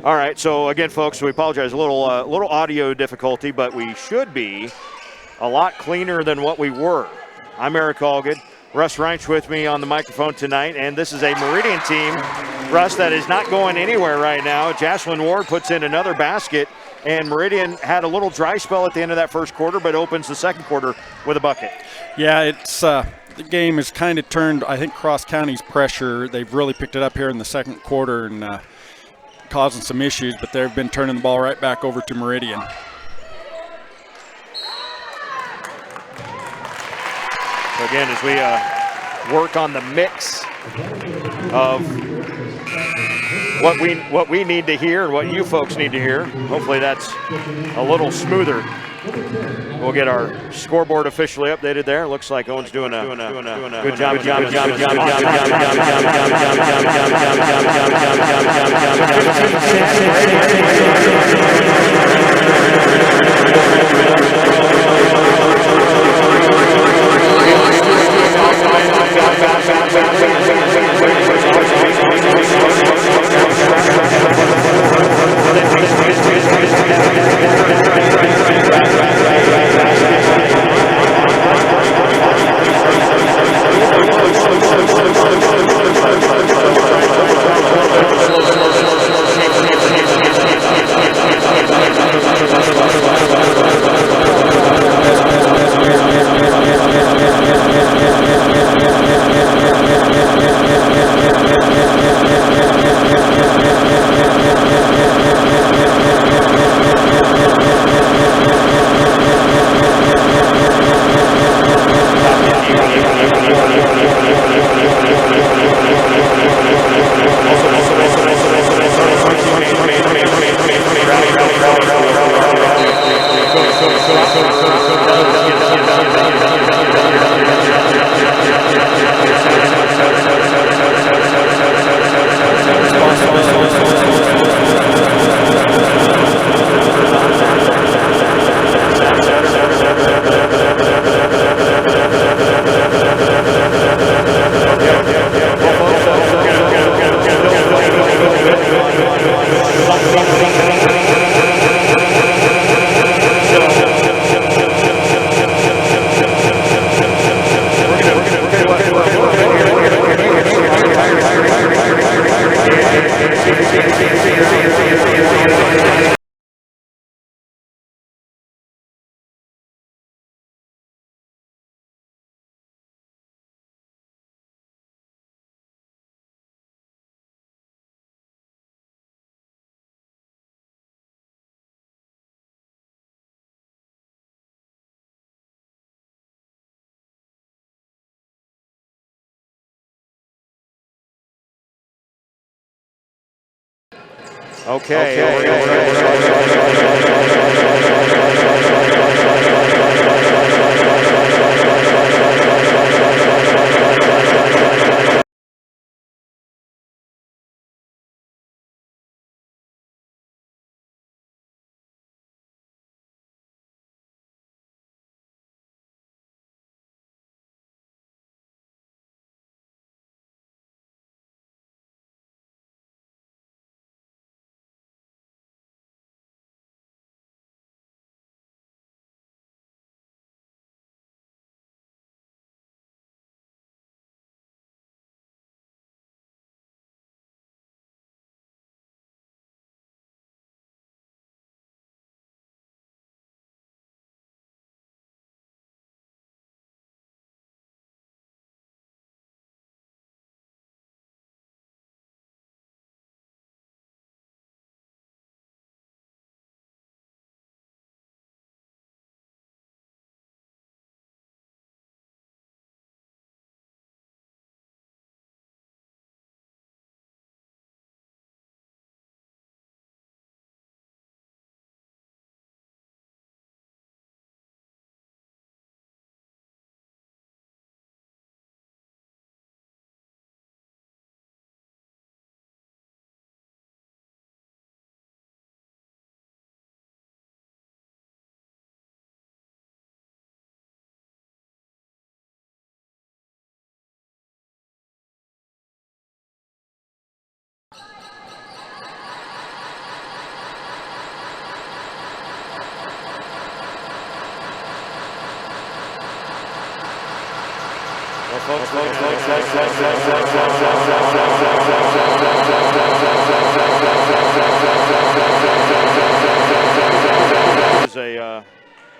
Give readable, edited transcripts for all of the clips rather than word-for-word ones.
All right, so again, folks, we apologize. A little audio difficulty, but we should be a lot cleaner than what we were. I'm Eric Allgood. Russ Reinsch with me on the microphone tonight, and this is a Meridian team, Russ, that is not going anywhere right now. Jaslyn Ward puts in another basket, and Meridian had a little dry spell at the end of that first quarter, but opens the second quarter with a bucket. Yeah, it's the game has kind of turned, I think, Cross County's pressure. They've really picked it up here in the second quarter and causing some issues, but they've been turning the ball right back over to Meridian. So again, as we work on the mix of what we need to hear and what you folks need to hear, hopefully that's a little smoother. We'll get our scoreboard officially updated there. Looks like Owen's doing a good job.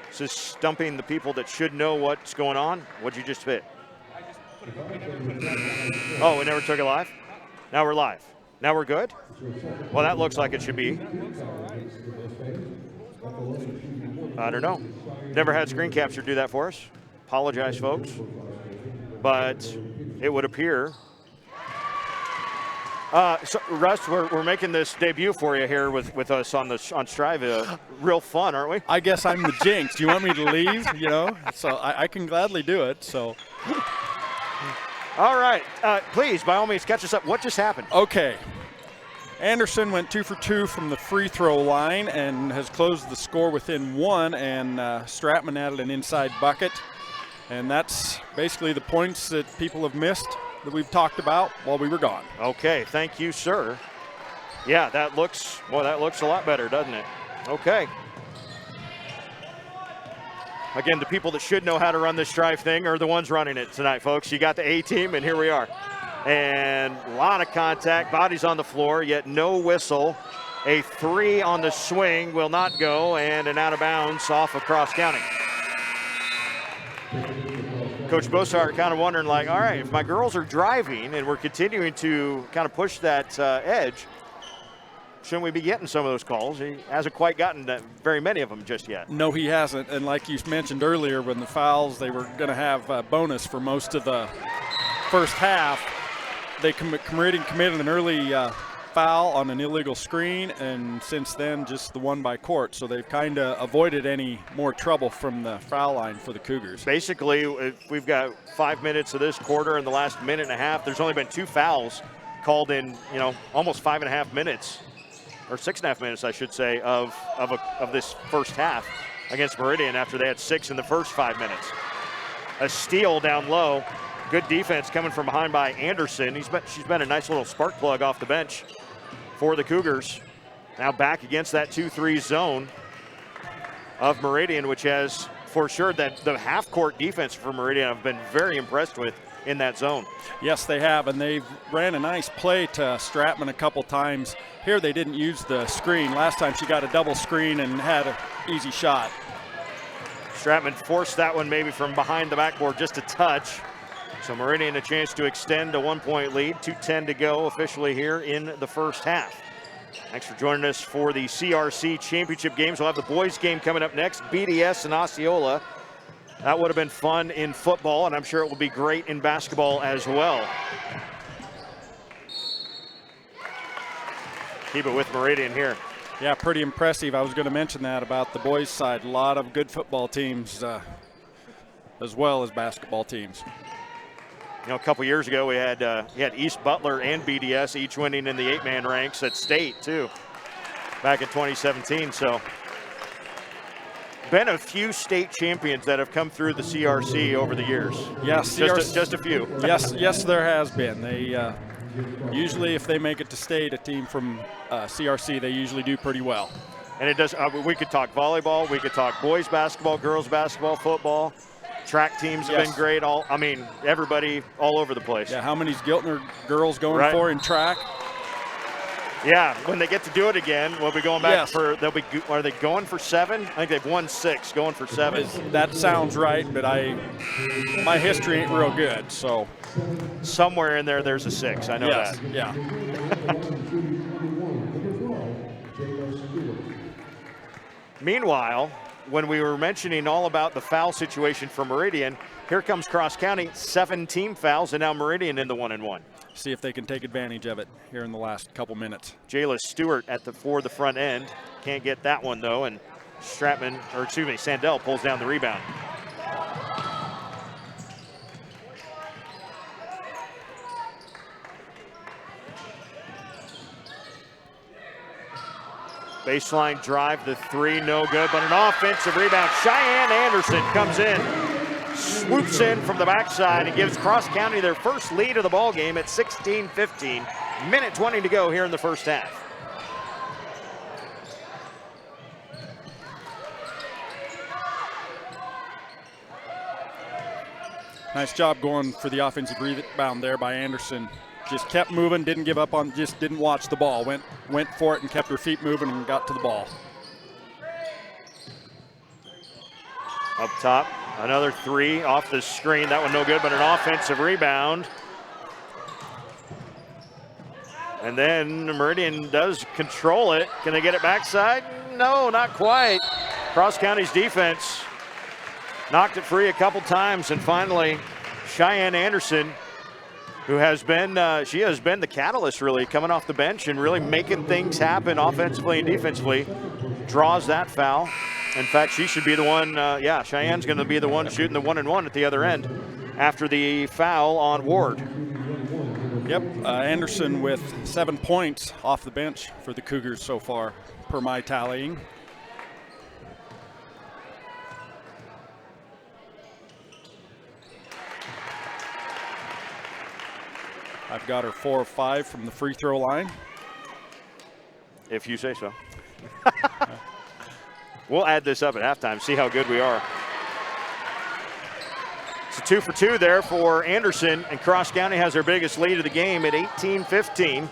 This is stumping the people that should know what's going on. What'd you just hit? Oh, we never took it live? Now we're live. Now we're good? Well, that looks like it should be. I don't know. Never had screen capture do that for us. Apologize, folks. But it would appear. So Russ, we're making this debut for you here with us on Strive. Real fun, aren't we? I guess I'm the jinx. Do you want me to leave? You know, so I can gladly do it. So. All right, please, by all means, catch us up. What just happened? Okay. Anderson went 2 for 2 from the free throw line and has closed the score within 1, and Stratman added an inside bucket. And that's basically the points that people have missed that we've talked about while we were gone. Okay, thank you, sir. Yeah, that looks a lot better, doesn't it? Okay. Again, the people that should know how to run this Strive thing are the ones running it tonight, folks. You got the A team, and here we are. And a lot of contact, bodies on the floor, yet no whistle. A 3 on the swing will not go, and an out of bounds off of Cross County. Coach Bossart kind of wondering, like, all right, if my girls are driving and we're continuing to kind of push that edge, shouldn't we be getting some of those calls? He hasn't quite gotten very many of them just yet. No, he hasn't. And like you mentioned earlier, when the fouls, they were going to have a bonus for most of the first half. Meridian committed an early foul on an illegal screen, and since then just the one by Court. So they've kind of avoided any more trouble from the foul line for the Cougars. Basically, if we've got 5 minutes of this quarter and the last minute and a half, there's only been 2 fouls called in, almost 5.5 minutes, or 6.5 minutes, I should say, of this first half against Meridian after they had 6 in the first 5 minutes. A steal down low. Good defense coming from behind by Anderson. She's been a nice little spark plug off the bench for the Cougars. Now back against that 2-3 zone of Meridian, which has for sure that the half-court defense for Meridian I've been very impressed with in that zone. Yes, they have, and they've ran a nice play to Stratman a couple times. Here they didn't use the screen. Last time she got a double screen and had an easy shot. Stratman forced that one maybe from behind the backboard just a touch. So Meridian a chance to extend a 1-point lead. 2:10 to go officially here in the first half. Thanks for joining us for the CRC Championship games. We'll have the boys game coming up next, BDS and Osceola. That would have been fun in football, and I'm sure it will be great in basketball as well. Keep it with Meridian here. Yeah, pretty impressive. I was going to mention that about the boys' side. A lot of good football teams as well as basketball teams. A couple years ago we had East Butler and BDS each winning in the 8-man ranks at state too, back in 2017. So been a few state champions that have come through the CRC over the years. Yes, just a few. yes, there has been. They usually, if they make it to state, a team from CRC, they usually do pretty well. And it does. We could talk volleyball, we could talk boys basketball, girls basketball, football. Track teams have been great. Everybody all over the place. Yeah, how many's Giltner girls going for in track? Yeah, when they get to do it again, we'll be going back for. Are they going for 7? I think they've won 6, going for 7. That sounds right, but my history ain't real good, so somewhere in there, there's a 6. I know that. Yeah. Meanwhile, when we were mentioning all about the foul situation for Meridian, here comes Cross County, 7 team fouls, and now Meridian in the 1-and-1. See if they can take advantage of it here in the last couple minutes. Jayla Stewart for the front end. Can't get that one though, and Sandell pulls down the rebound. Baseline drive, the 3, no good, but an offensive rebound. Cheyenne Anderson comes in, swoops in from the backside and gives Cross County their first lead of the ball game at 16-15. Minute 20 to go here in the first half. Nice job going for the offensive rebound there by Anderson. Just kept moving, didn't give up on, just didn't watch the ball. Went for it and kept her feet moving and got to the ball. Up top, another three off the screen. That one no good, but an offensive rebound. And then Meridian does control it. Can they get it backside? No, not quite. Cross County's defense knocked it free a couple times, and finally Cheyenne Anderson, who has been she has been the catalyst really coming off the bench and really making things happen offensively and defensively, draws that foul. In fact, she should be the one, Cheyenne's going to be the one shooting the 1-and-1 at the other end after the foul on Ward. Yep, Anderson with 7 points off the bench for the Cougars so far, per my tallying. I've got her 4 of 5 from the free throw line. If you say so. We'll add this up at halftime, see how good we are. It's a 2 for 2 there for Anderson, and Cross County has their biggest lead of the game at 18-15.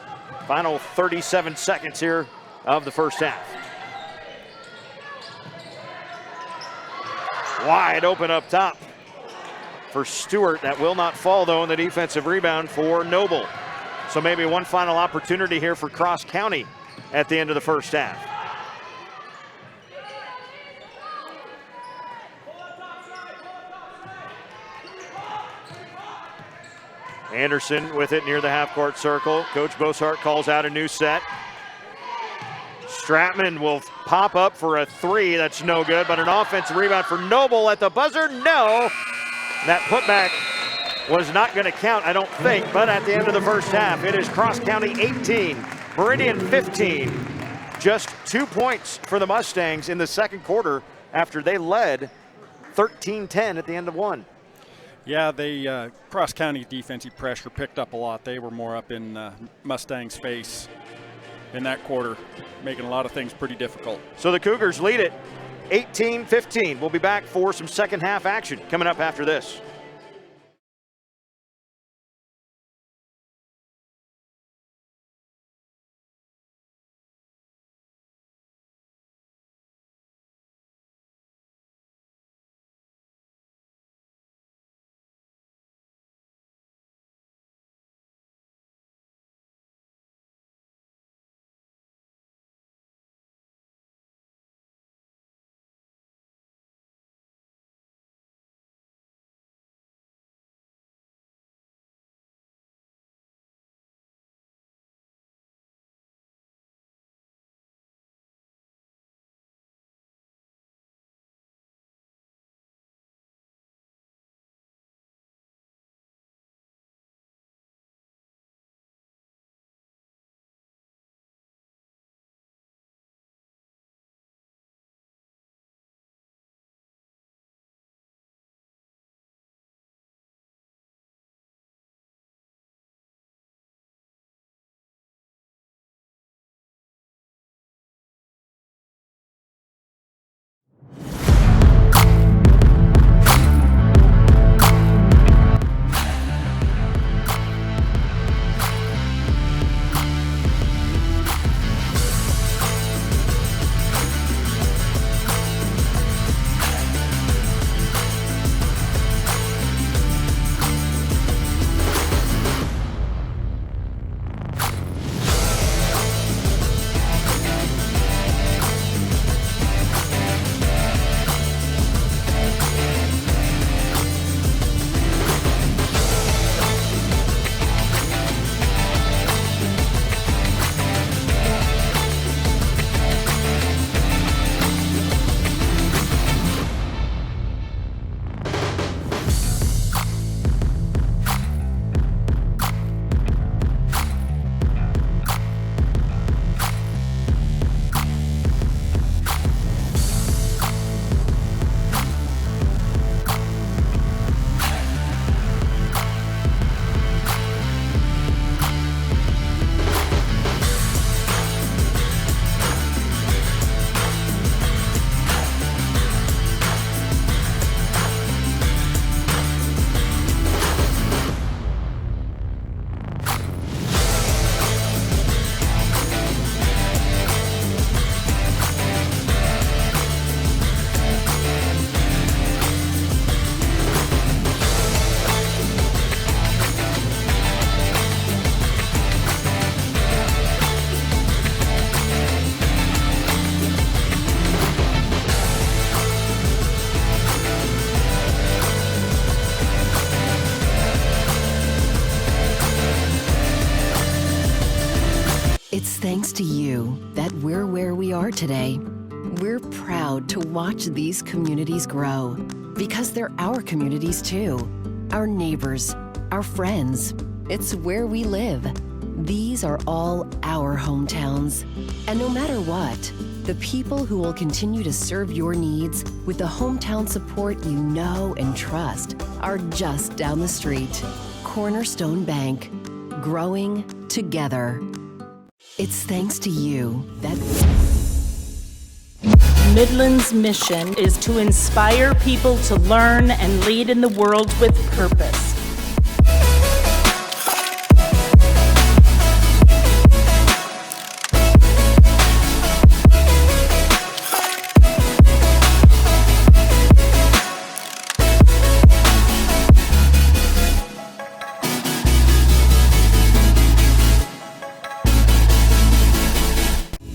Final 37 seconds here of the first half. Wide open up top for Stewart. That will not fall, though, in the defensive rebound for Noble. So maybe one final opportunity here for Cross County at the end of the first half. Anderson with it near the half-court circle. Coach Bossart calls out a new set. Stratman will pop up for a three. That's no good, but an offensive rebound for Noble at the buzzer. No. That putback was not going to count, I don't think, but at the end of the first half, it is Cross County 18, Meridian 15. Just 2 points for the Mustangs in the second quarter after they led 13-10 at the end of one. Yeah, they Cross County defensive pressure picked up a lot. They were more up in Mustang's face in that quarter, making a lot of things pretty difficult. So the Cougars lead it 18-15. We'll be back for some second half action coming up after this. you that we're where we are today. We're proud to watch these communities grow because they're our communities too. Our neighbors, our friends. It's where we live. These are all our hometowns. And no matter what, the people who will continue to serve your needs with the hometown support you know and trust are just down the street. Cornerstone Bank. Growing together. It's thanks to you that Midland's mission is to inspire people to learn and lead in the world with purpose.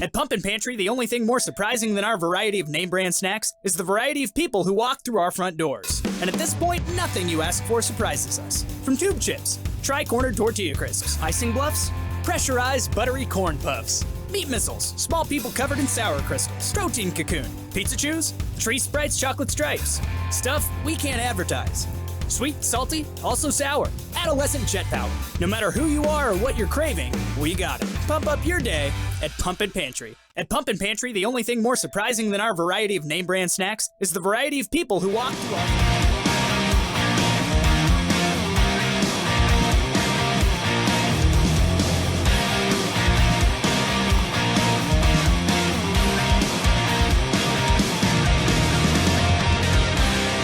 At Pumpkin Pantry, the only thing more surprising than our variety of name brand snacks is the variety of people who walk through our front doors. And at this point, nothing you ask for surprises us. From tube chips, tri-cornered tortilla crisps, icing bluffs, pressurized buttery corn puffs, meat missiles, small people covered in sour crystals, protein cocoon, pizza chews, tree sprites, chocolate stripes, stuff we can't advertise. Sweet, salty, also sour, adolescent jet power. No matter who you are or what you're craving, we got it. Pump up your day at Pumpkin Pantry. At Pumpkin Pantry, the only thing more surprising than our variety of name brand snacks is the variety of people who walk through our...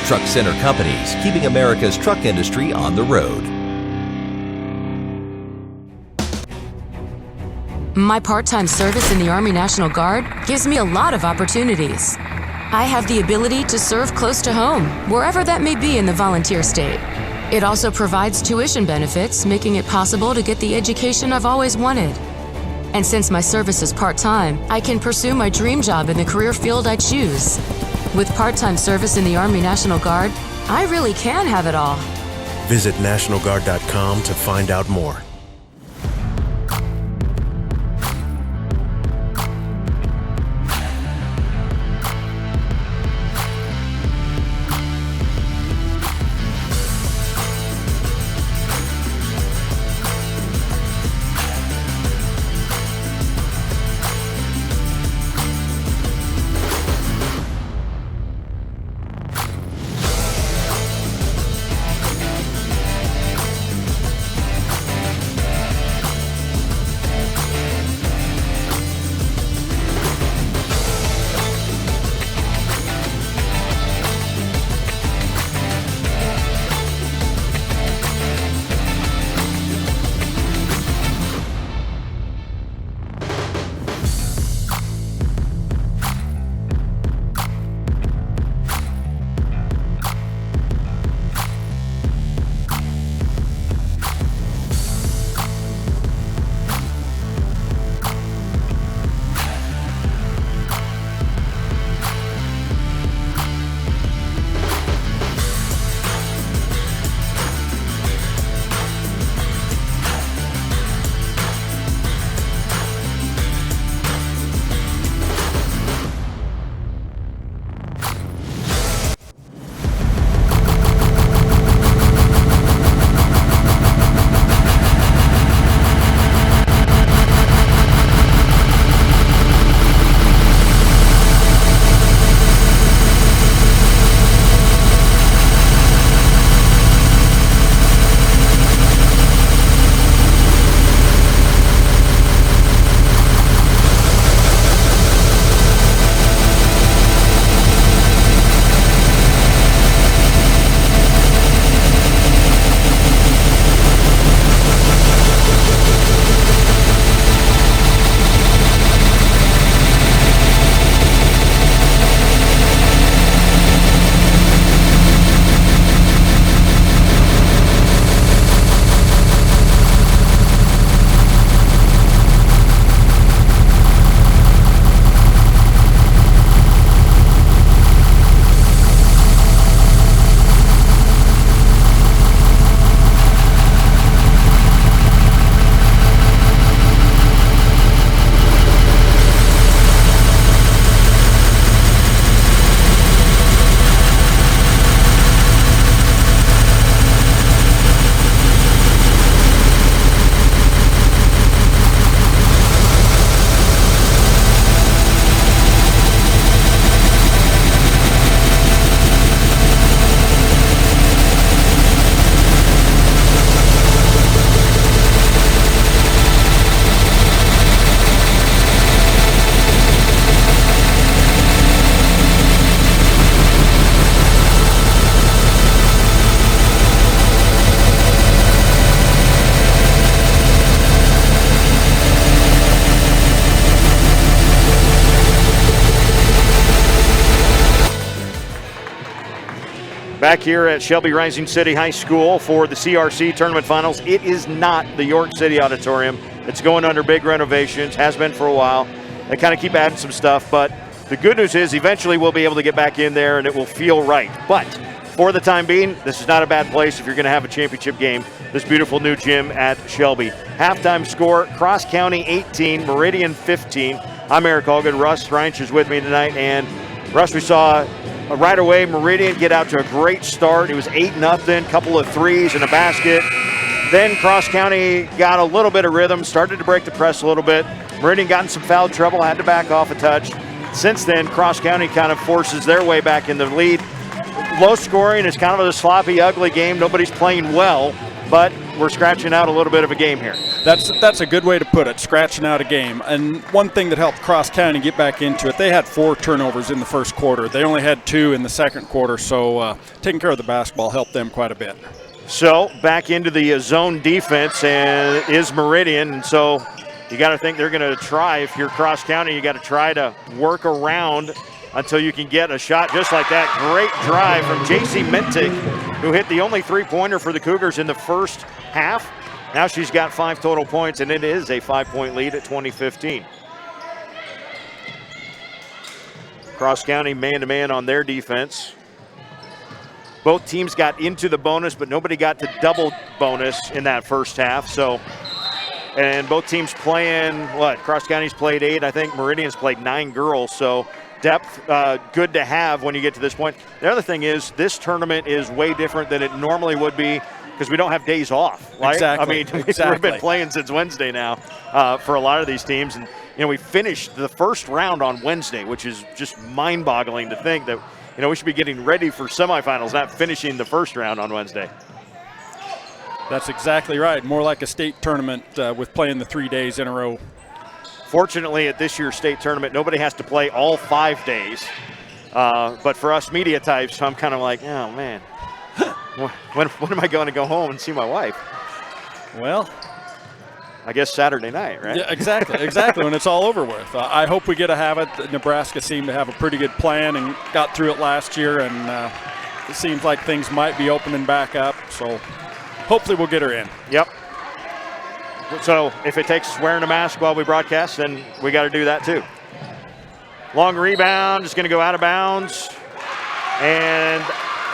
Truck Center Companies, keeping America's truck industry on the road. My part-time service in the Army National Guard gives me a lot of opportunities. I have the ability to serve close to home, wherever that may be in the volunteer state. It also provides tuition benefits, making it possible to get the education I've always wanted. And since my service is part-time, I can pursue my dream job in the career field I choose. With part-time service in the Army National Guard, I really can have it all. Visit NationalGuard.com to find out more. Back here at Shelby Rising City High School for the CRC Tournament Finals. It is not the York City Auditorium. It's going under big renovations, has been for a while. They kind of keep adding some stuff, but the good news is eventually we'll be able to get back in there and it will feel right. But for the time being, this is not a bad place if you're going to have a championship game, this beautiful new gym at Shelby. Halftime score, Cross County 18, Meridian 15. I'm Eric Allgood. Russ Reinsch is with me tonight. And Russ, we saw right away Meridian get out to a great start. It was 8-0, couple of threes and a basket. Then Cross County got a little bit of rhythm, started to break the press a little bit. Meridian got in some foul trouble, had to back off a touch. Since then, Cross County kind of forces their way back in the lead. Low scoring, it's kind of a sloppy, ugly game. Nobody's playing well, but we're scratching out a little bit of a game here. That's a good way to put it, scratching out a game. And one thing that helped Cross County get back into it, they had 4 turnovers in the first quarter. They only had 2 in the second quarter, so taking care of the basketball helped them quite a bit. So back into the zone defense and is Meridian, and so you got to think they're going to try. If you're Cross County, you got to try to work around until you can get a shot just like that. Great drive from J.C. Mentig, who hit the only three-pointer for the Cougars in the first half. Now she's got 5 total points, and it is a 5-point lead at 20-15. Cross County man-to-man on their defense. Both teams got into the bonus, but nobody got to double bonus in that first half. So, and both teams playing, Cross County's played 8. I think Meridian's played 9 girls. So depth, good to have when you get to this point. The other thing is this tournament is way different than it normally would be because we don't have days off, right? Exactly. I mean, we've been playing since Wednesday now for a lot of these teams. And, we finished the first round on Wednesday, which is just mind-boggling to think that, we should be getting ready for semifinals, not finishing the first round on Wednesday. That's exactly right. More like a state tournament with playing the 3 days in a row. Fortunately, at this year's state tournament, nobody has to play all 5 days. But for us media types, I'm kind of like, oh, man, when am I going to go home and see my wife? Well, I guess Saturday night, right? Yeah, exactly, when it's all over with. I hope we get to have it. Nebraska seemed to have a pretty good plan and got through it last year, and it seems like things might be opening back up, so hopefully we'll get her in. Yep. So if it takes wearing a mask while we broadcast, then we got to do that too. Long rebound is going to go out of bounds, and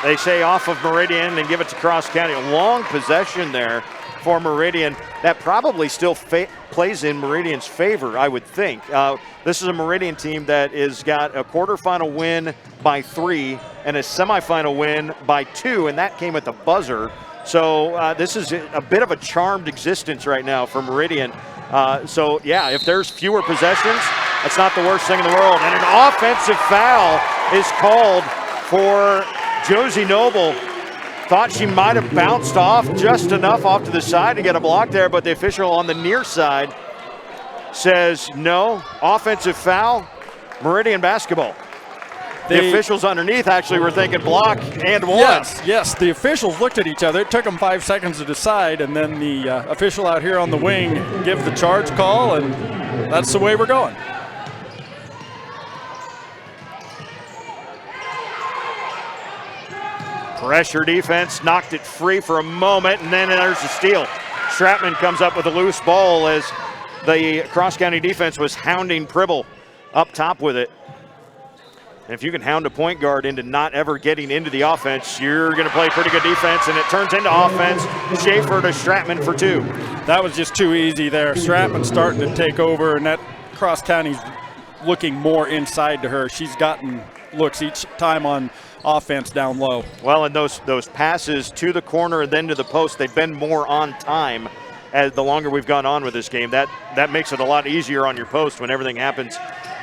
they say off of Meridian and give it to Cross County. A long possession there for Meridian. That probably still plays in Meridian's favor, I would think. This is a Meridian team that has got a quarterfinal win by 3 and a semifinal win by 2, and that came at the buzzer. So this is a bit of a charmed existence right now for Meridian. So, yeah, if there's fewer possessions, that's not the worst thing in the world. And an offensive foul is called for Josie Noble. Thought she might have bounced off just enough off to the side to get a block there, but the official on the near side says no. Offensive foul, Meridian basketball. The officials underneath actually were thinking block and one. Yes, the officials looked at each other. It took them 5 seconds to decide, and then the official out here on the wing give the charge call, and that's the way we're going. Pressure defense, knocked it free for a moment, and then there's a steal. Stratman comes up with a loose ball as the Cross County defense was hounding Pribble up top with it. And if you can hound a point guard into not ever getting into the offense, you're going to play pretty good defense, and it turns into offense. Schaefer to Stratman for 2. That was just too easy there. Stratman starting to take over, and that Cross County's looking more inside to her. She's gotten looks each time on offense down low. Well, and those passes to the corner and then to the post, they've been more on time as the longer we've gone on with this game. That makes it a lot easier on your post when everything happens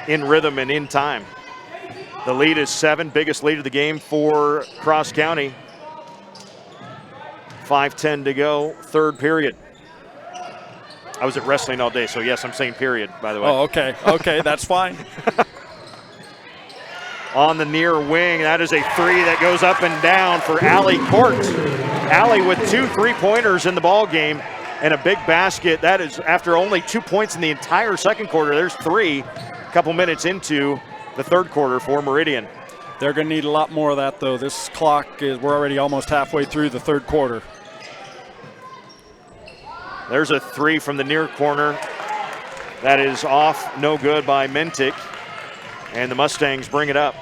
in rhythm and in time. The lead is 7, biggest lead of the game for Cross County. 5:10 to go, third period. I was at wrestling all day, so yes, I'm saying period, by the way. Oh, okay, that's fine. On the near wing, that is a 3 that goes up and down for Allie Court. Allie with 2 3-pointers in the ball game and a big basket. That is after only 2 points in the entire second quarter. There's 3 a couple minutes into the third quarter for Meridian. They're going to need a lot more of that, though. This clock we're already almost halfway through the third quarter. There's a three from the near corner. That is off, no good by Mintic. And the Mustangs bring it up.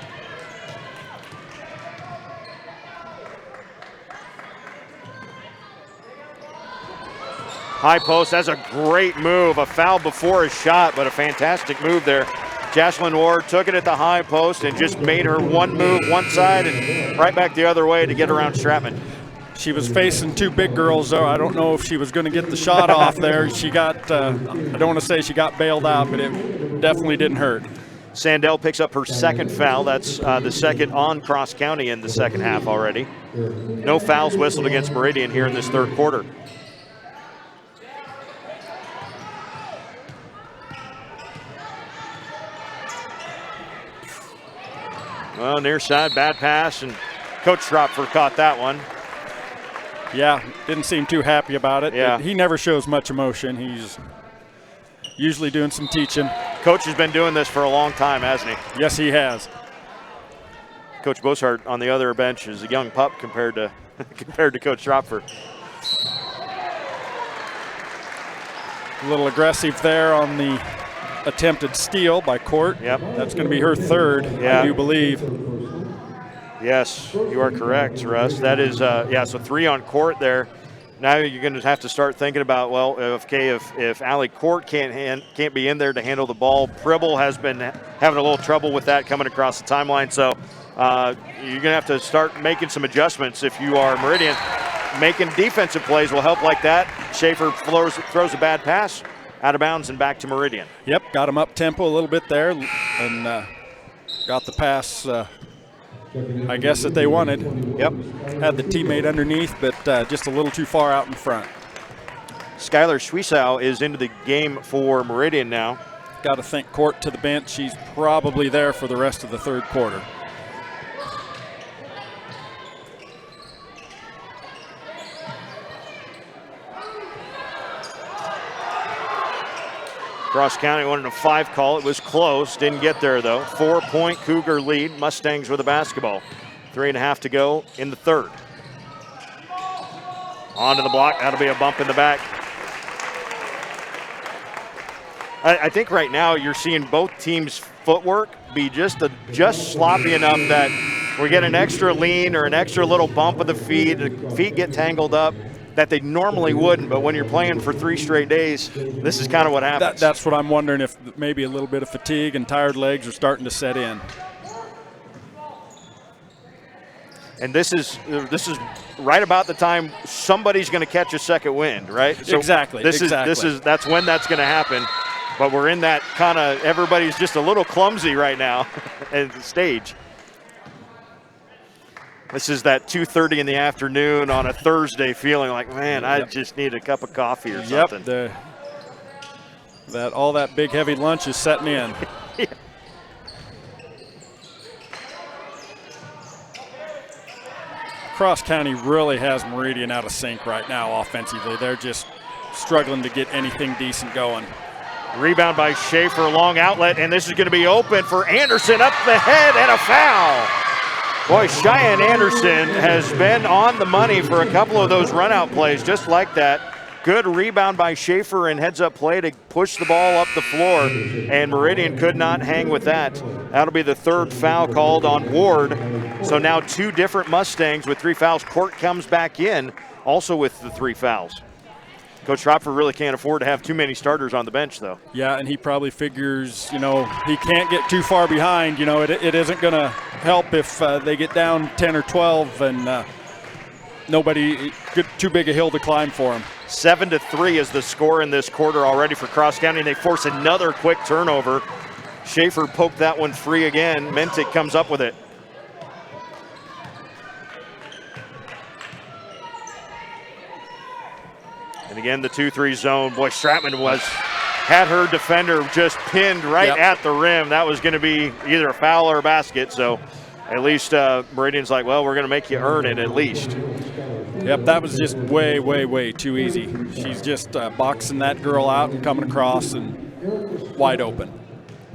High post, that's a great move. A foul before a shot, but a fantastic move there. Jasmine Ward took it at the high post and just made her one move one side and right back the other way to get around Stratman. She was facing two big girls, though. I don't know if she was going to get the shot off there. She got, I don't want to say she got bailed out, but it definitely didn't hurt. Sandell picks up her second foul. That's the second on Cross County in the second half already. No fouls whistled against Meridian here in this third quarter. Well, near side, bad pass, and Coach Stropfer caught that one. Yeah, didn't seem too happy about it. Yeah. He never shows much emotion. He's usually doing some teaching. Coach has been doing this for a long time, hasn't he? Yes, he has. Coach Boshart on the other bench is a young pup compared to Coach Stropfer. A little aggressive there on the attempted steal by Court. Yep. That's going to be her third, yeah. I do believe. Yes, you are correct, Russ. That is, so 3 on Court there. Now you're going to have to start thinking about, well, if Allie Court can't be in there to handle the ball, Pribble has been having a little trouble with that coming across the timeline. So you're going to have to start making some adjustments if you are Meridian. Making defensive plays will help like that. Schaefer throws a bad pass out of bounds and back to Meridian. Yep, got him up tempo a little bit there and got the pass, I guess, that they wanted. Yep. Had the teammate underneath, but just a little too far out in front. Skylar Schwiesow is into the game for Meridian now. Got to think Court to the bench. She's probably there for the rest of the third quarter. Cross County wanted a 5 call. It was close. Didn't get there, though. 4-point Cougar lead. Mustangs with the basketball. 3.5 to go in the third. Onto the block. That'll be a bump in the back. I think right now you're seeing both teams' footwork be just sloppy enough that we get an extra lean or an extra little bump of the feet get tangled up that they normally wouldn't, but when you're playing for 3 straight days, this is kind of what happens. That's what I'm wondering, if maybe a little bit of fatigue and tired legs are starting to set in. And this is right about the time somebody's going to catch a second wind, right? So exactly. That's when that's going to happen. But we're in that kind of, everybody's just a little clumsy right now at the stage. This is that 2:30 in the afternoon on a Thursday feeling like, man, I just need a cup of coffee or something. Yep, all that big heavy lunch is setting in. Yeah. Cross County really has Meridian out of sync right now offensively. They're just struggling to get anything decent going. Rebound by Schaefer, long outlet, and this is going to be open for Anderson, up the head, and a foul. Boy, Cheyenne Anderson has been on the money for a couple of those run-out plays just like that. Good rebound by Schaefer and heads-up play to push the ball up the floor, and Meridian could not hang with that. That'll be the third foul called on Ward. So now 2 different Mustangs with 3 fouls. Court comes back in also with the 3 fouls. Coach Stropfer really can't afford to have too many starters on the bench, though. Yeah, and he probably figures, he can't get too far behind. It isn't going to help if they get down 10 or 12 and nobody, too big a hill to climb for him. 7-3 is the score in this quarter already for Cross County, and they force another quick turnover. Schaefer poked that one free again. Mintic comes up with it. And again, the 2-3 zone. Boy, Stratman had her defender just pinned right at the rim. That was going to be either a foul or a basket. So at least Meridian's like, well, we're going to make you earn it at least. Yep, that was just way, way, way too easy. She's just boxing that girl out and coming across and wide open.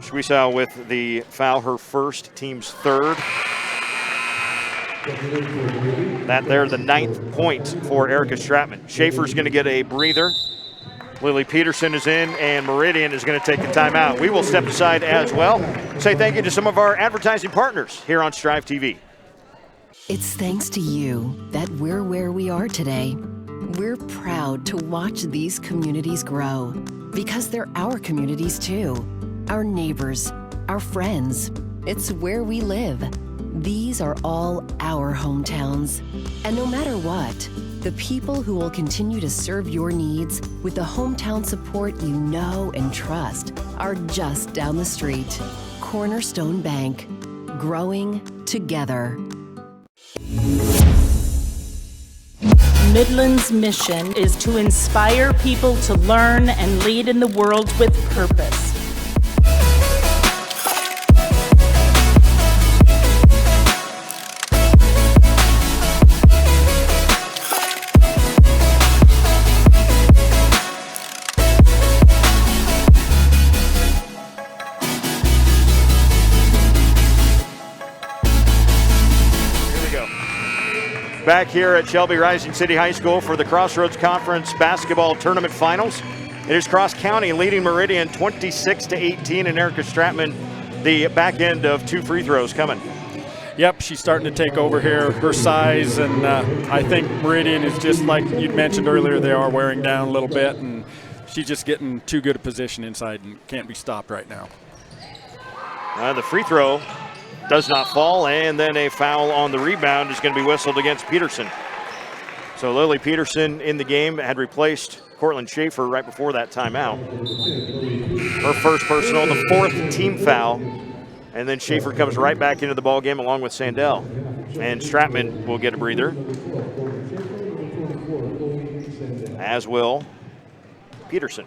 Schwiesow with the foul, her first, team's third. That there, the 9th point for Erica Stratman. Schaefer's going to get a breather. Lily Peterson is in, and Meridian is going to take the timeout. We will step aside as well. Say thank you to some of our advertising partners here on Strive TV. It's thanks to you that we're where we are today. We're proud to watch these communities grow because they're our communities too. Our neighbors, our friends. It's where we live. These are all our hometowns. And no matter what, the people who will continue to serve your needs with the hometown support you know and trust are just down the street. Cornerstone Bank. Growing together. Midland's mission is to inspire people to learn and lead in the world with purpose. Back here at Shelby Rising City High School for the Crossroads Conference Basketball Tournament Finals. It is Cross County leading Meridian 26-18, and Erica Stratman, the back end of 2 free throws coming. Yep, she's starting to take over here, her size, and I think Meridian is just like you mentioned earlier, they are wearing down a little bit, and she's just getting too good a position inside and can't be stopped right now. The free throw does not fall, and then a foul on the rebound is going to be whistled against Peterson. So Lily Peterson in the game had replaced Cortland Schaefer right before that timeout. Her first personal, the 4th team foul, and then Schaefer comes right back into the ball game along with Sandell. And Stratman will get a breather, as will Peterson.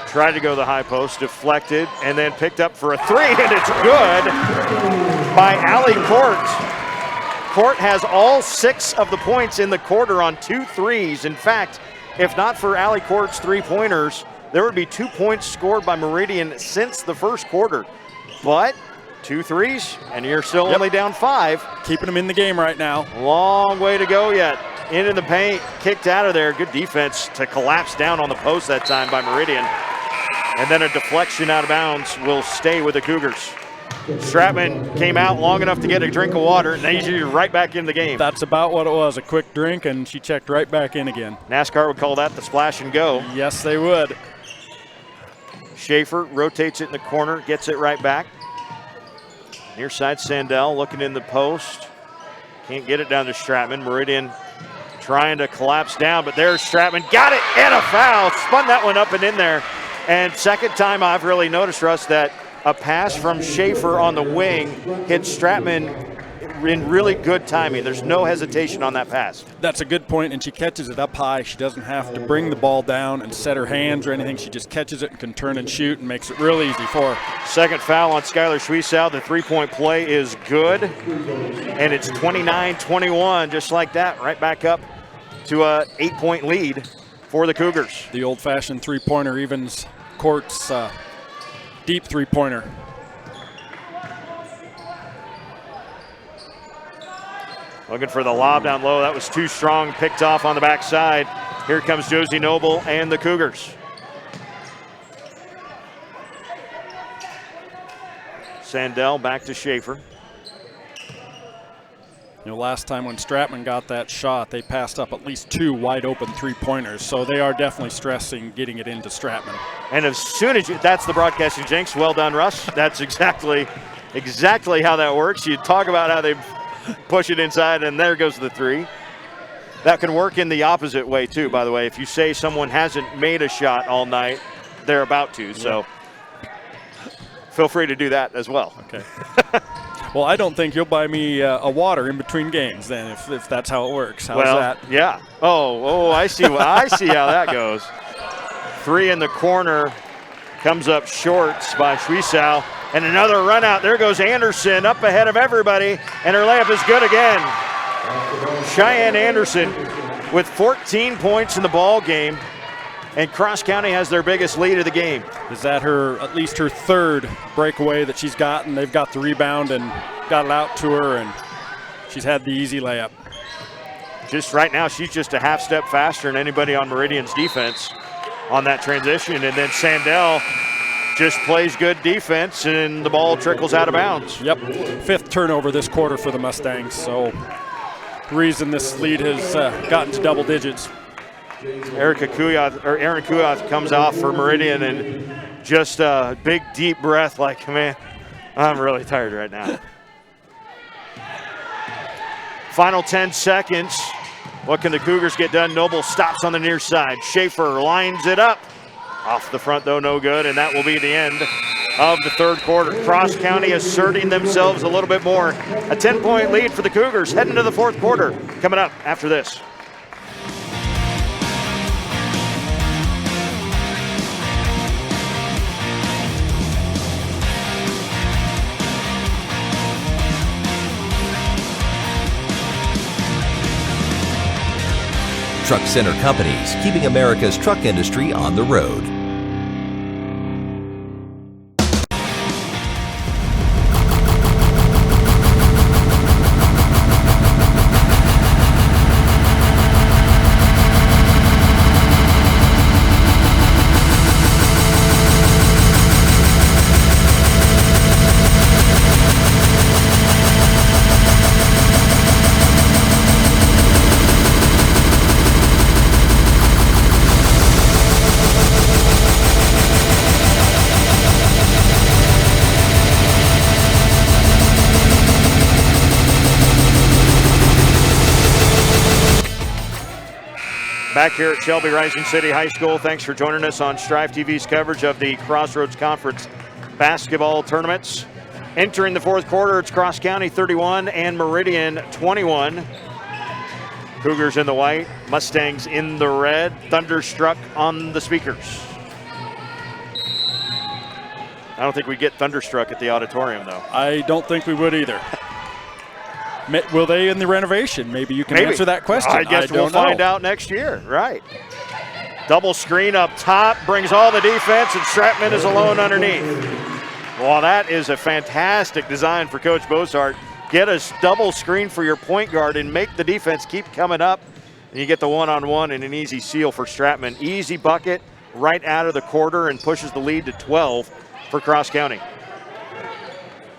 Tried to go the high post, deflected, and then picked up for a 3, and it's good by Allie Court. Court has all 6 of the points in the quarter on 2 threes. In fact, if not for Allie Court's 3-pointers, there would be 2 points scored by Meridian since the first quarter. But 2 threes, and you're still only down 5. Keeping them in the game right now. Long way to go yet. Into the paint, kicked out of there. Good defense to collapse down on the post that time by Meridian. And then a deflection out of bounds will stay with the Cougars. Stratman came out long enough to get a drink of water, and then she's right back in the game. That's about what it was, a quick drink, and she checked right back in again. NASCAR would call that the splash and go. Yes, they would. Schaefer rotates it in the corner, gets it right back. Near side, Sandell looking in the post. Can't get it down to Stratman. Meridian trying to collapse down, but there's Stratman. Got it, and a foul. Spun that one up and in there. And second time I've really noticed, Russ, that a pass from Schaefer on the wing hits Stratman in really good timing. There's no hesitation on that pass. That's a good point, and she catches it up high. She doesn't have to bring the ball down and set her hands or anything. She just catches it and can turn and shoot and makes it real easy for her. Second foul on Skylar Schwiesow. The 3-point play is good, and it's 29-21, just like that, right back up to a 8-point lead for the Cougars. The old-fashioned 3-pointer evens Court's deep 3-pointer. Looking for the lob down low. That was too strong, picked off on the backside. Here comes Josie Noble and the Cougars. Sandell back to Schaefer. You know, last time when Stratman got that shot, they passed up at least 2 wide-open 3-pointers, so they are definitely stressing getting it into Stratman. And as soon as that's the broadcasting jinx. Well done, Russ. That's exactly how that works. You talk about how they push it inside, and there goes the 3. That can work in the opposite way, too, by the way. If you say someone hasn't made a shot all night, they're about to, so feel free to do that as well. Okay. Well, I don't think you'll buy me a water in between games then, if that's how it works. How's that? Yeah. Oh, I see. I see how that goes. 3 in the corner, comes up short by Schwiesow, and another run out. There goes Anderson up ahead of everybody, and her layup is good again. Cheyenne Anderson with 14 points in the ball game. and Cross County has their biggest lead of the game. Is that at least her third breakaway that she's gotten? They've got the rebound and got it out to her, and she's had the easy layup. Just right now, she's just a half step faster than anybody on Meridian's defense on that transition. And then Sandell just plays good defense, and the ball trickles out of bounds. Yep, 5th turnover this quarter for the Mustangs. So the reason this lead has gotten to double digits. Erin Kuyath comes off for Meridian and just a big deep breath like, man, I'm really tired right now. Final 10 seconds. What can the Cougars get done? Noble stops on the near side. Schaefer lines it up. Off the front, though, no good, and that will be the end of the third quarter. Cross County asserting themselves a little bit more. A 10-point lead for the Cougars heading into the fourth quarter. Coming up after this. Truck Center Companies, keeping America's truck industry on the road. Back here at Shelby Rising City High School, thanks for joining us on Strive TV's coverage of the Crossroads Conference basketball tournaments. Entering the fourth quarter, it's Cross County 31 and Meridian 21. Cougars in the white, Mustangs in the red, Thunderstruck on the speakers. I don't think we get Thunderstruck at the auditorium, though. I don't think we would either. Will they in the renovation? Maybe you can answer that question. I guess we'll find out next year. Right. Double screen up top, brings all the defense, and Stratman is alone underneath. Well, that is a fantastic design for Coach Bosart. Get a double screen for your point guard and make the defense keep coming up. And you get the one-on-one and an easy seal for Stratman. Easy bucket right out of the quarter and pushes the lead to 12 for Cross County.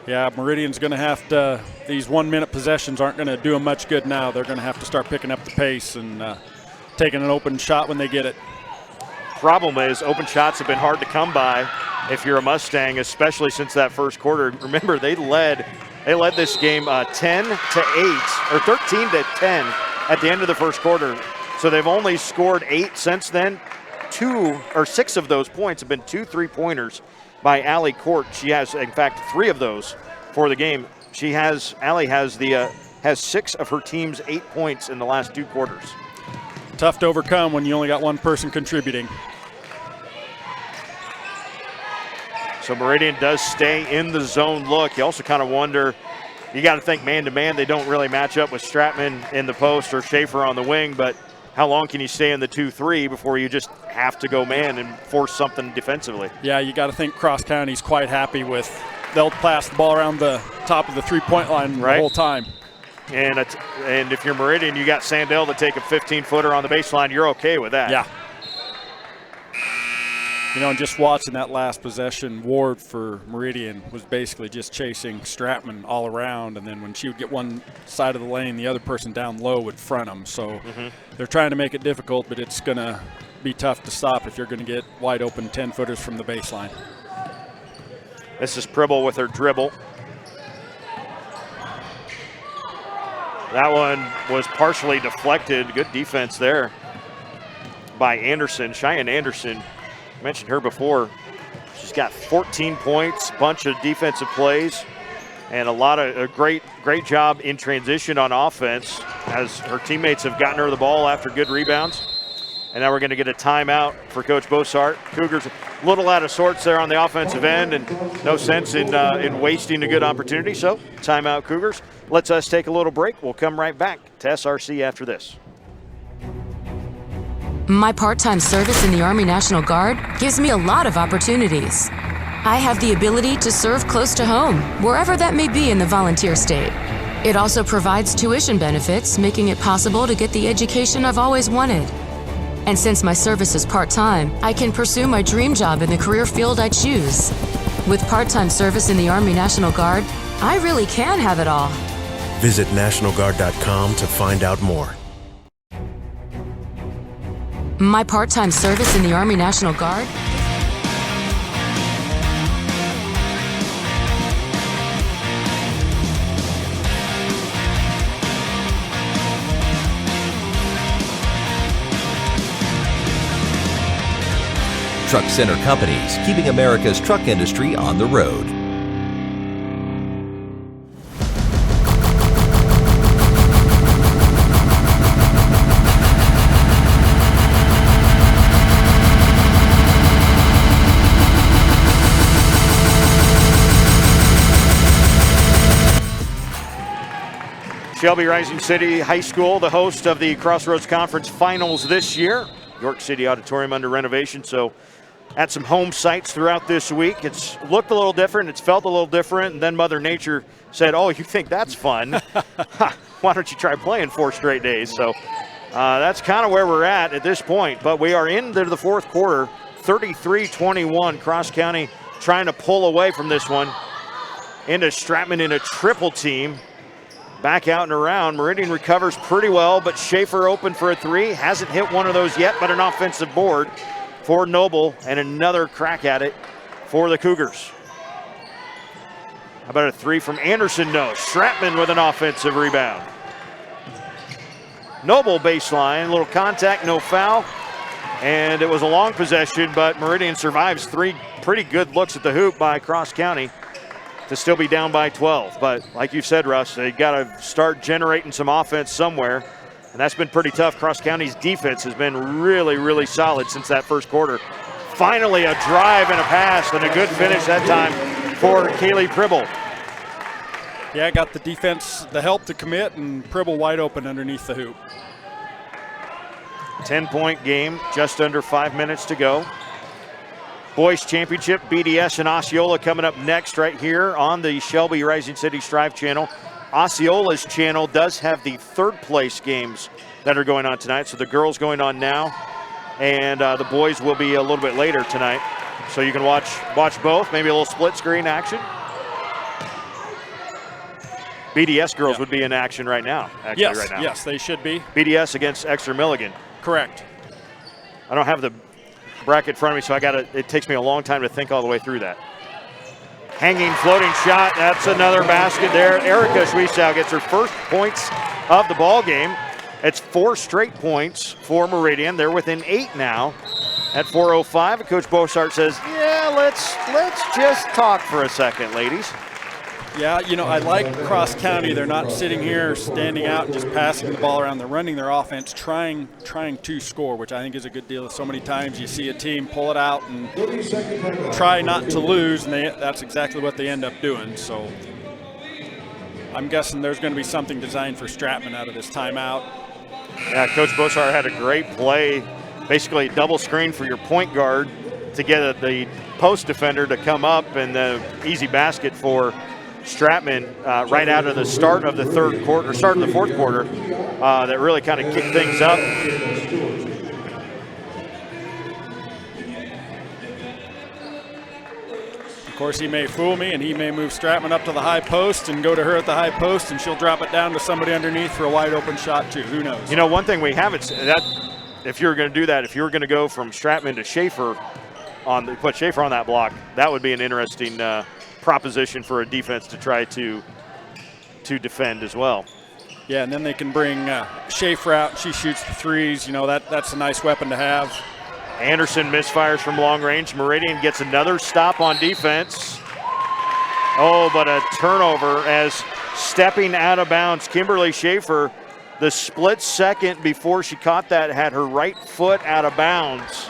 Yeah, Meridian's going to have to, these 1 minute possessions aren't going to do them much good now. They're going to have to start picking up the pace and taking an open shot when they get it. Problem is, open shots have been hard to come by if you're a Mustang, especially since that first quarter. Remember, they led this game 10-8 or 13-10 at the end of the first quarter. So they've only scored 8 since then. 6 of those points have been 2 3-pointers by Allie Court. She has, in fact, 3 of those for the game. Allie has 6 of her team's 8 points in the last 2 quarters. Tough to overcome when you only got one person contributing. So Meridian does stay in the zone look. You also kind of wonder, you got to think man-to-man, they don't really match up with Stratman in the post or Schaefer on the wing, but how long can you stay in the 2-3 before you just have to go man and force something defensively? Yeah, you got to think Cross County's quite happy with, they'll pass the ball around the top of the three-point line the whole time. And if you're Meridian, you got Sandell to take a 15-footer on the baseline, you're okay with that. Yeah. You know, and just watching that last possession, Ward for Meridian was basically just chasing Stratman all around, and then when she would get one side of the lane, the other person down low would front them. So they're trying to make it difficult, but it's going to be tough to stop if you're going to get wide open 10-footers from the baseline. This is Pribble with her dribble. That one was partially deflected. Good defense there by Anderson, Cheyenne Anderson. I mentioned her before. She's got 14 points, bunch of defensive plays, and a great job in transition on offense as her teammates have gotten her the ball after good rebounds. And now we're going to get a timeout for Coach Bosart. Cougars a little out of sorts there on the offensive end, and no sense in wasting a good opportunity. So timeout, Cougars. Let's us take a little break. We'll come right back to SRC after this. My part-time service in the Army National Guard gives me a lot of opportunities. I have the ability to serve close to home, wherever that may be in the volunteer state. It also provides tuition benefits, making it possible to get the education I've always wanted. And since my service is part-time, I can pursue my dream job in the career field I choose. With part-time service in the Army National Guard, I really can have it all. Visit NationalGuard.com to find out more. My part-time service in the Army National Guard. Truck Center Companies, keeping America's truck industry on the road. Shelby Rising City High School, the host of the Crossroads Conference Finals this year. York City Auditorium under renovation, so at some home sites throughout this week. It's looked a little different, it's felt a little different, and then Mother Nature said, oh, you think that's fun? Why don't you try playing 4 straight days? So that's kind of where we're at this point, but we are into the fourth quarter, 33-21. Cross County trying to pull away from this one into Stratman in a triple team. Back out and around. Meridian recovers pretty well, but Schaefer open for a 3. Hasn't hit one of those yet, but an offensive board for Noble and another crack at it for the Cougars. How about a 3 from Anderson? No. Stratman with an offensive rebound. Noble baseline, a little contact, no foul. And it was a long possession, but Meridian survives 3 pretty good looks at the hoop by Cross County to still be down by 12. But like you said, Russ, they got to start generating some offense somewhere, and that's been pretty tough. Cross County's defense has been really, really solid since that first quarter. Finally, a drive and a pass and a good finish that time for Kaylee Pribble. Yeah, got the defense the help to commit, and Pribble wide open underneath the hoop. 10-point game, just under 5 minutes to go. Boys Championship, BDS and Osceola coming up next right here on the Shelby Rising City Strive channel. Osceola's channel does have the third place games that are going on tonight, so the girls going on now, and the boys will be a little bit later tonight. So you can watch both, maybe a little split screen action. BDS girls would be in action right now, yes, right now. Yes, they should be. BDS against Exeter Milligan. Correct. I don't have the bracket in front of me, so it takes me a long time to think all the way through that. Hanging floating shot, that's another basket there. Erica Schwiesow gets her first points of the ball game. It's 4 straight points for Meridian. They're within 8 now at 4:05. Coach Bossart says, yeah, let's just talk for a second, ladies. Yeah, you know, I like Cross County. They're not sitting here standing out and just passing the ball around. They're running their offense, trying to score, which I think is a good deal. So many times you see a team pull it out and try not to lose, and that's exactly what they end up doing. So I'm guessing there's going to be something designed for Stratman out of this timeout. Yeah, Coach Bossart had a great play, basically a double screen for your point guard to get the post defender to come up, and the easy basket for Stratman right out of the start of the third quarter, start of the fourth quarter, that really kind of kicked things up. Of course, he may fool me, and he may move Stratman up to the high post and go to her at the high post, and she'll drop it down to somebody underneath for a wide open shot too. Who knows? You know, one thing we haven't that if you're going to do that, if you were going to go from Stratman to Schaefer put Schaefer on that block, that would be an interesting proposition for a defense to try to defend as well. Yeah, and then they can bring Schaefer out. She shoots the threes. You know, that's a nice weapon to have. Anderson misfires from long range. Meridian gets another stop on defense. Oh, but a turnover as stepping out of bounds. Kimberly Schaefer, the split second before she caught that, had her right foot out of bounds.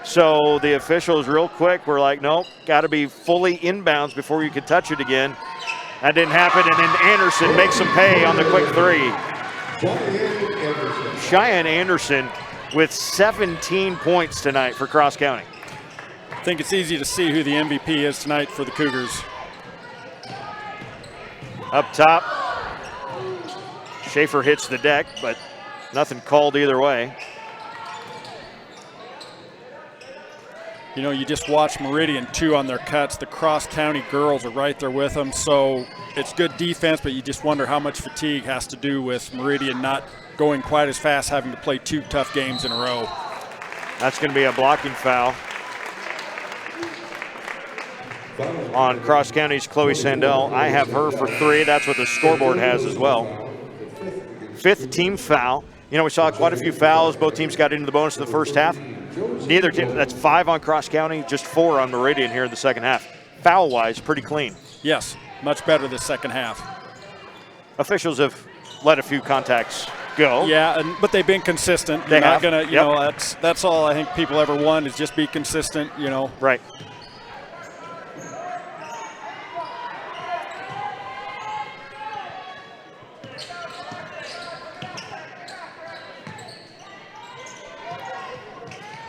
So the officials real quick were like, nope, got to be fully inbounds before you can touch it again. That didn't happen, and then Anderson makes them pay on the quick 3. Cheyenne Anderson with 17 points tonight for Cross County. I think it's easy to see who the MVP is tonight for the Cougars. Up top, Schaefer hits the deck, but nothing called either way. You know, you just watch Meridian, too, on their cuts. The Cross County girls are right there with them, so it's good defense, but you just wonder how much fatigue has to do with Meridian not going quite as fast, having to play 2 tough games in a row. That's going to be a blocking foul on Cross County's Chloe Sandell. I have her for 3. That's what the scoreboard has as well. 5th team foul. You know, we saw quite a few fouls. Both teams got into the bonus in the first half. Neither team, that's 5 on Cross County, just 4 on Meridian here in the second half. Foul-wise, pretty clean. Yes, much better this second half. Officials have let a few contacts go. Yeah, but they've been consistent. They You're have. not gonna, you Yep. know, that's all I think people ever want is just be consistent, you know. Right.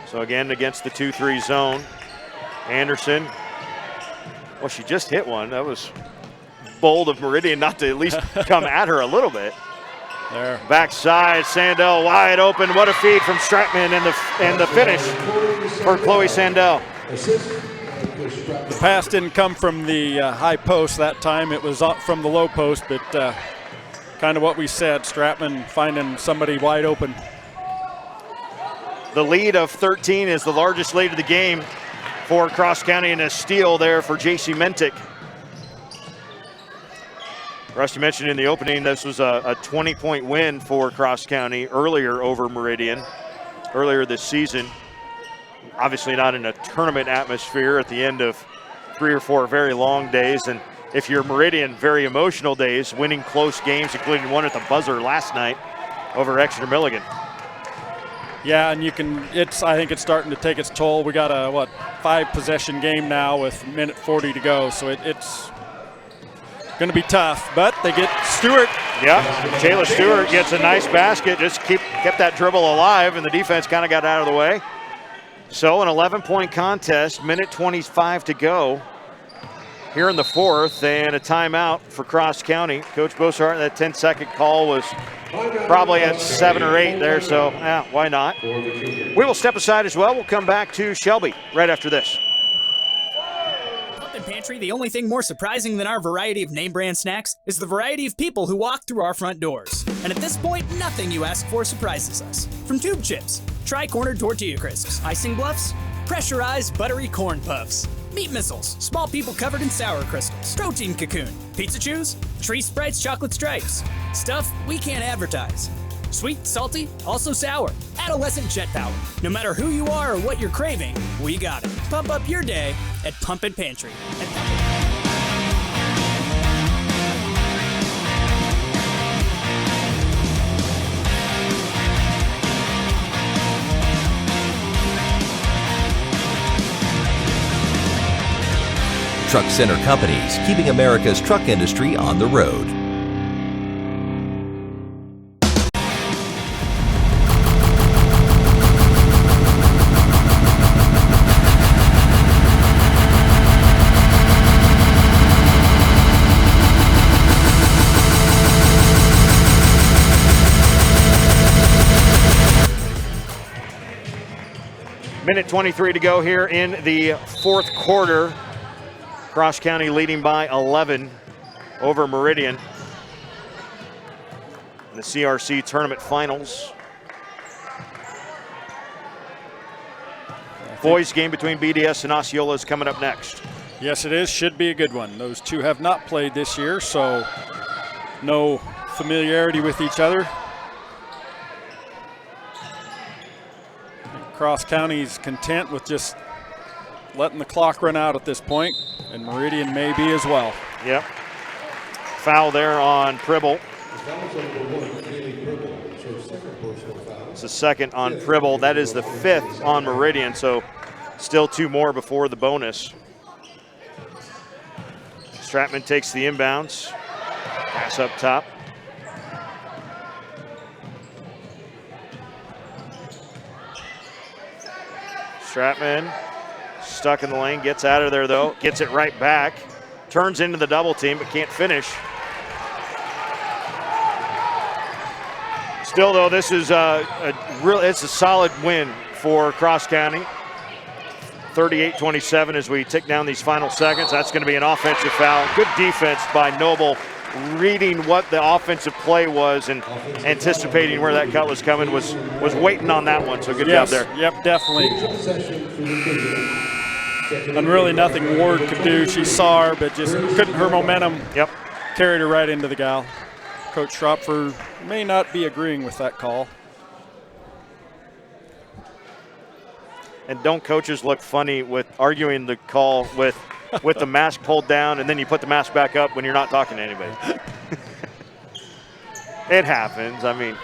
So again, against the 2-3 zone, Anderson. Well, she just hit one. That was bold of Meridian not to at least come at her a little bit. There. Backside, Sandell wide open. What a feed from Stratman and the finish for Chloe Sandell. The pass didn't come from the high post that time. It was from the low post, but kind of what we said, Stratman finding somebody wide open. The lead of 13 is the largest lead of the game for Cross County, and a steal there for J.C. Mentick. Rusty mentioned in the opening this was a 20-point win for Cross County earlier over Meridian, earlier this season. Obviously not in a tournament atmosphere at the end of 3 or 4 very long days, and if you're Meridian, very emotional days, winning close games, including one at the buzzer last night over Exeter Milligan. Yeah, and I think it's starting to take its toll. We got a, 5-possession game now with 1:40 to go, so it's going to be tough, but they get Stewart. Yeah, Taylor Stewart gets a nice basket, just kept that dribble alive, and the defense kind of got out of the way. So an 11-point contest, 1:25 to go here in the 4th, and a timeout for Cross County. Coach Bossart, that 10-second call was probably at 7 or 8 there, so yeah, why not? We will step aside as well. We'll come back to Shelby right after this. Pump and Pantry, the only thing more surprising than our variety of name brand snacks is the variety of people who walk through our front doors. And at this point, nothing you ask for surprises us. From tube chips, tri-cornered tortilla crisps, icing bluffs, pressurized buttery corn puffs, meat missiles, small people covered in sour crystals, protein cocoon, pizza chews, tree sprites, chocolate stripes, stuff we can't advertise. Sweet, salty, also sour, adolescent jet power. No matter who you are or what you're craving, we got it. Pump up your day at Pump and Pantry. Truck Center Companies, keeping America's truck industry on the road. Minute 23 to go here in the 4th quarter. Cross County leading by 11 over Meridian in the CRC Tournament Finals. Boys game between BDS and Osceola is coming up next. Yes, it is. Should be a good one. Those two have not played this year, so no familiarity with each other. Cross County's content with just letting the clock run out at this point, and Meridian may be as well. Yep. Foul there on Pribble. It's the second on Pribble. That is the 5th on Meridian, so still 2 more before the bonus. Stratman takes the inbounds. Pass up top. Stratman stuck in the lane, gets out of there though, gets it right back, turns into the double team but can't finish. Still though, this is it's a solid win for Cross County. 38-27 as we tick down these final seconds. That's going to be an offensive foul. Good defense by Noble, reading what the offensive play was and anticipating where that cut was coming, was waiting on that one, so good job there. Yep, definitely. And really nothing Ward could do. She saw her, but just couldn't, her momentum carried her right into the gal. Coach Schropfer may not be agreeing with that call. And don't coaches look funny with arguing the call with the mask pulled down and then you put the mask back up when you're not talking to anybody? It happens. I mean,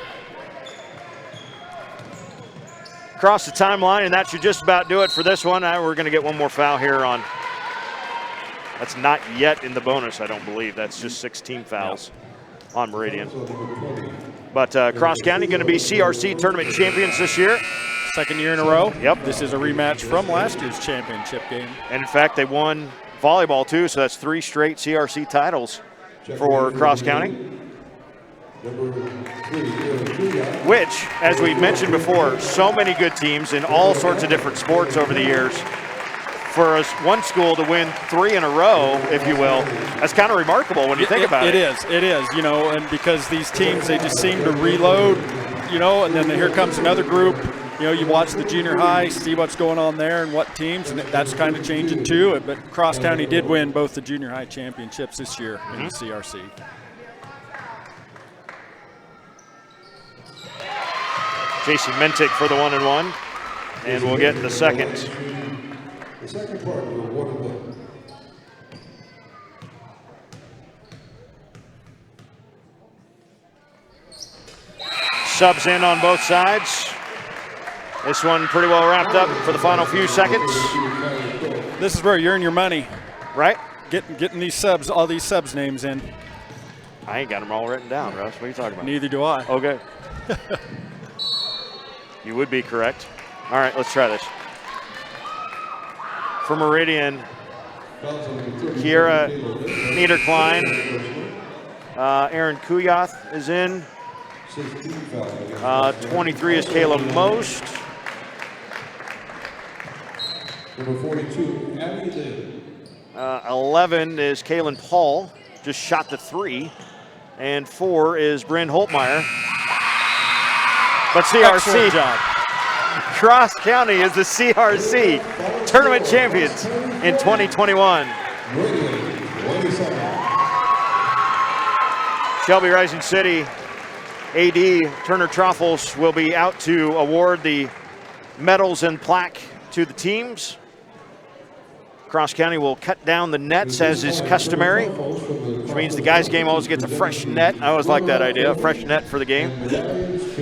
across the timeline, and that should just about do it for this one. We're going to get one more foul here on. That's not yet in the bonus, I don't believe. That's just 16 fouls on Meridian. But Cross County going to be CRC Tournament champions this year. Second year in a row. Yep. This is a rematch from last year's championship game. And in fact, they won volleyball too, so that's 3 straight CRC titles for Cross County. Which, as we mentioned before, so many good teams in all sorts of different sports over the years. For us, one school to win 3 in a row, if you will, that's kind of remarkable when you think about it. It is, you know, and because these teams, they just seem to reload, you know, and then here comes another group. You know, you watch the junior high, see what's going on there and what teams, and that's kind of changing too. But Cross County did win both the junior high championships this year in the CRC. JC Mentick for the 1-and-1, and we'll get the second. The second part of the 1-and-1. Subs in on both sides. This one pretty well wrapped up for the final few seconds. This is where you earn your money. Right? Getting these subs, all these subs names in. I ain't got them all written down, Russ. What are you talking about? Neither do I. Okay. You would be correct. All right, let's try this. For Meridian, Kiera Niederklein, Aaron Kuyath is in. 23 is Kayla Most. Number 42, Abby Lynn. 11 is Kaylin Paul, just shot the 3. And 4 is Bryn Holtmeyer. But CRC, Cross County is the CRC Tournament champions in 2021. Shelby Rising City AD Turner Troffels will be out to award the medals and plaque to the teams. Cross County will cut down the nets as is customary, which means the guys' game always gets a fresh net. I always like that idea, a fresh net for the game.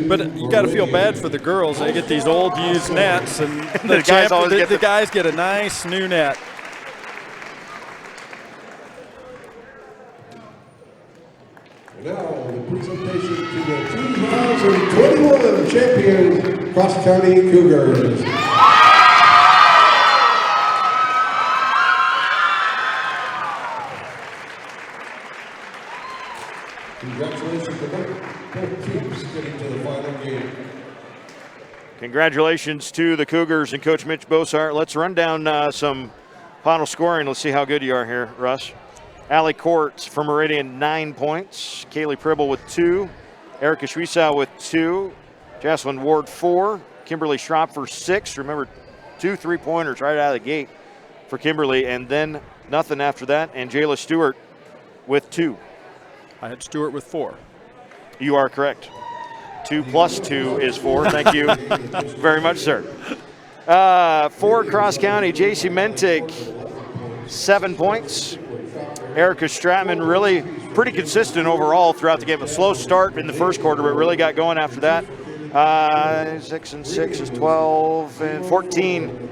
But you got to feel bad for the girls. They get these old used nets, and the guys always get the guys get a nice new net. Now, the presentation to the 2021 champions, Cross County Cougars. Congratulations to both teams getting to the final game. Congratulations to the Cougars and Coach Mitch Bosart. Let's run down some final scoring. Let's see how good you are here, Russ. Allie Courts from Meridian, 9 points. Kaylee Pribble with 2. Erica Schwiesau with 2. Jocelyn Ward, 4. Kimberly Schropfer, 6. Remember, 2 3-pointers right out of the gate for Kimberly, and then nothing after that. And Jayla Stewart with 2. I had Stewart with 4. You are correct. 2 plus 2 is 4. Thank you very much, sir. For Cross County, JC Mentick, 7 points. Erica Stratman really pretty consistent overall throughout the game. A slow start in the first quarter, but really got going after that. 6 and 6 is 12 and 14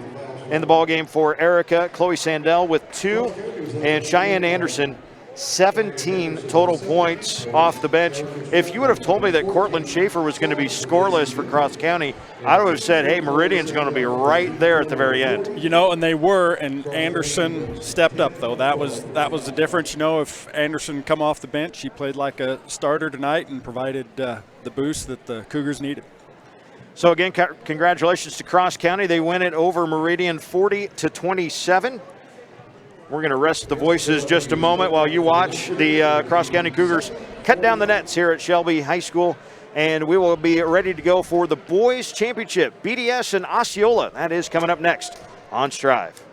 in the ball game for Erica. Chloe Sandell with 2, and Cheyenne Anderson 17 total points off the bench. If you would have told me that Cortland Schaefer was going to be scoreless for Cross County, I would have said, hey, Meridian's going to be right there at the very end. You know, and they were, and Anderson stepped up, though. That was the difference. You know, if Anderson come off the bench, he played like a starter tonight and provided the boost that the Cougars needed. So again, congratulations to Cross County. They win it over Meridian 40-27. We're going to rest the voices just a moment while you watch the Cross County Cougars cut down the nets here at Shelby High School. And we will be ready to go for the boys championship, BDS and Osceola. That is coming up next on Strive.